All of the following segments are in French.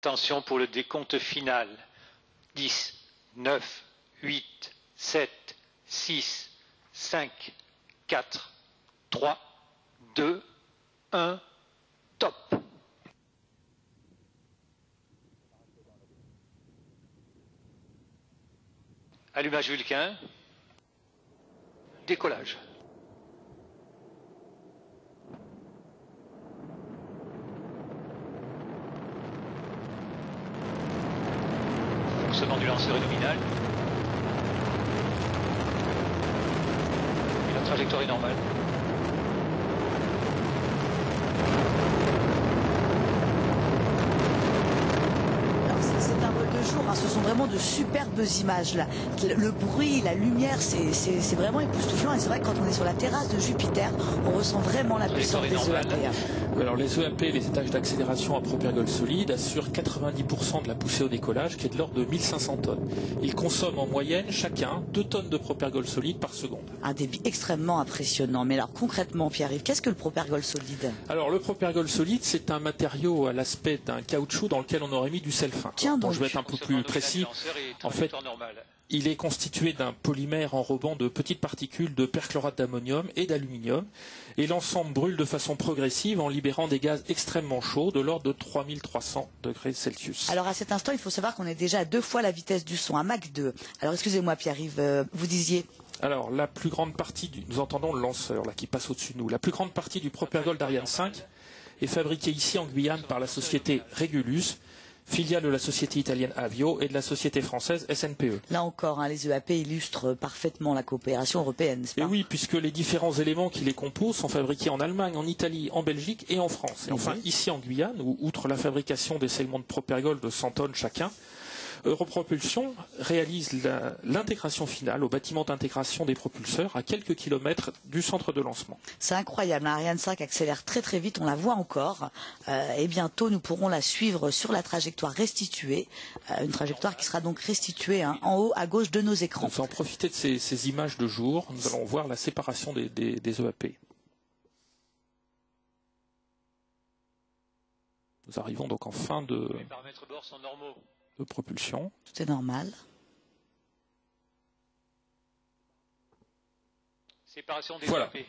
Attention pour le décompte final. 10, 9, 8, 7, 6, 5, 4, 3, 2, 1, top. Allumage Vulcain. Décollage. Fonctionnement du lanceur est nominal. Et la trajectoire est normale. C'est un vol de jour, hein. Ce sont vraiment de superbes images là. Le bruit, la lumière, c'est vraiment époustouflant. Et c'est vrai que quand on est sur la terrasse de Jupiter, on ressent vraiment la puissance des EAP. Alors les EAP, les étages d'accélération à propérgol solide, assurent 90% de la poussée au décollage, qui est de l'ordre de 1500 tonnes. Ils consomment en moyenne chacun 2 tonnes de propérgol solide par seconde. Un débit extrêmement impressionnant. Mais alors concrètement, Pierre-Yves, qu'est-ce que le propérgol solide? Alors le propérgol solide, c'est un matériau à l'aspect d'un caoutchouc dans lequel on aurait mis du sel fin. Tiens donc. Bon, je vais être un peu plus précis. En fait, il est constitué d'un polymère enrobant de petites particules de perchlorate d'ammonium et d'aluminium. Et l'ensemble brûle de façon progressive en libérant des gaz extrêmement chauds de l'ordre de 3300 degrés Celsius. Alors à cet instant, il faut savoir qu'on est déjà à 2 fois la vitesse du son, à Mach 2. Alors excusez-moi Pierre-Yves, vous disiez... Alors la plus grande partie, nous entendons le lanceur là, qui passe au-dessus de nous, la plus grande partie du propérgol d'Ariane 5 est fabriquée ici en Guyane par la société Regulus, filiale de la société italienne Avio et de la société française SNPE. Là encore, hein, les EAP illustrent parfaitement la coopération européenne, n'est-ce pas? Et oui, puisque les différents éléments qui les composent sont fabriqués en Allemagne, en Italie, en Belgique et en France. Et enfin, ici en Guyane, où, outre la fabrication des segments de propérgol de 100 tonnes chacun, Europropulsion réalise l'intégration finale au bâtiment d'intégration des propulseurs à quelques kilomètres du centre de lancement. C'est incroyable, hein. Ariane 5 accélère très très vite, on la voit encore. Et bientôt, nous pourrons la suivre sur la trajectoire restituée. Une trajectoire qui sera donc restituée, hein, en haut à gauche de nos écrans. Nous allons profiter de ces images de jour. Nous allons voir la séparation des EAP. Nous arrivons donc en fin de propulsion. Tout est normal. Séparation des voilà. EAP.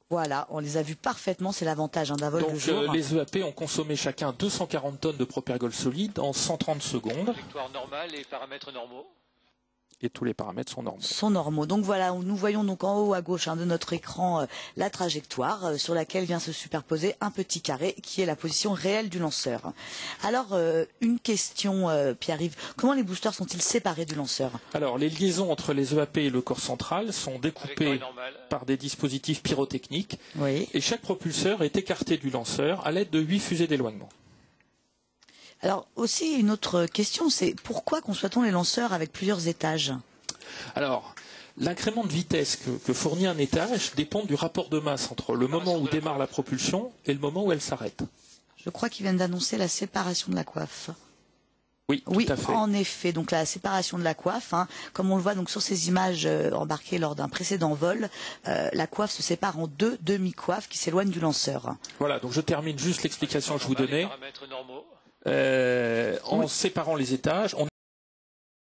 Voilà, on les a vus parfaitement, c'est l'avantage, hein, d'un vol donc, de jour. Les EAP ont consommé chacun 240 tonnes de propérgol solide en 130 secondes. Trajectoire normale et paramètres normaux. Et tous les paramètres sont normaux. Sont normaux. Donc voilà, nous voyons donc en haut à gauche, hein, de notre écran la trajectoire sur laquelle vient se superposer un petit carré qui est la position réelle du lanceur. Alors, une question, Pierre-Yves, comment les boosters sont-ils séparés du lanceur? Alors, les liaisons entre les EAP et le corps central sont découpées par des dispositifs pyrotechniques. Oui. Et chaque propulseur est écarté du lanceur à l'aide de 8 fusées d'éloignement. Alors aussi une autre question, c'est pourquoi conçoit-on les lanceurs avec plusieurs étages? Alors, l'incrément de vitesse que fournit un étage dépend du rapport de masse entre le moment où démarre la propulsion et le moment où elle s'arrête. Je crois qu'ils viennent d'annoncer la séparation de la coiffe. Oui, oui, tout à fait. En effet, donc la séparation de la coiffe, hein, comme on le voit donc sur ces images embarquées lors d'un précédent vol, la coiffe se sépare en 2 demi-coiffes qui s'éloignent du lanceur. Voilà, donc je termine juste l'explication que je vous donnais. En séparant les étages, on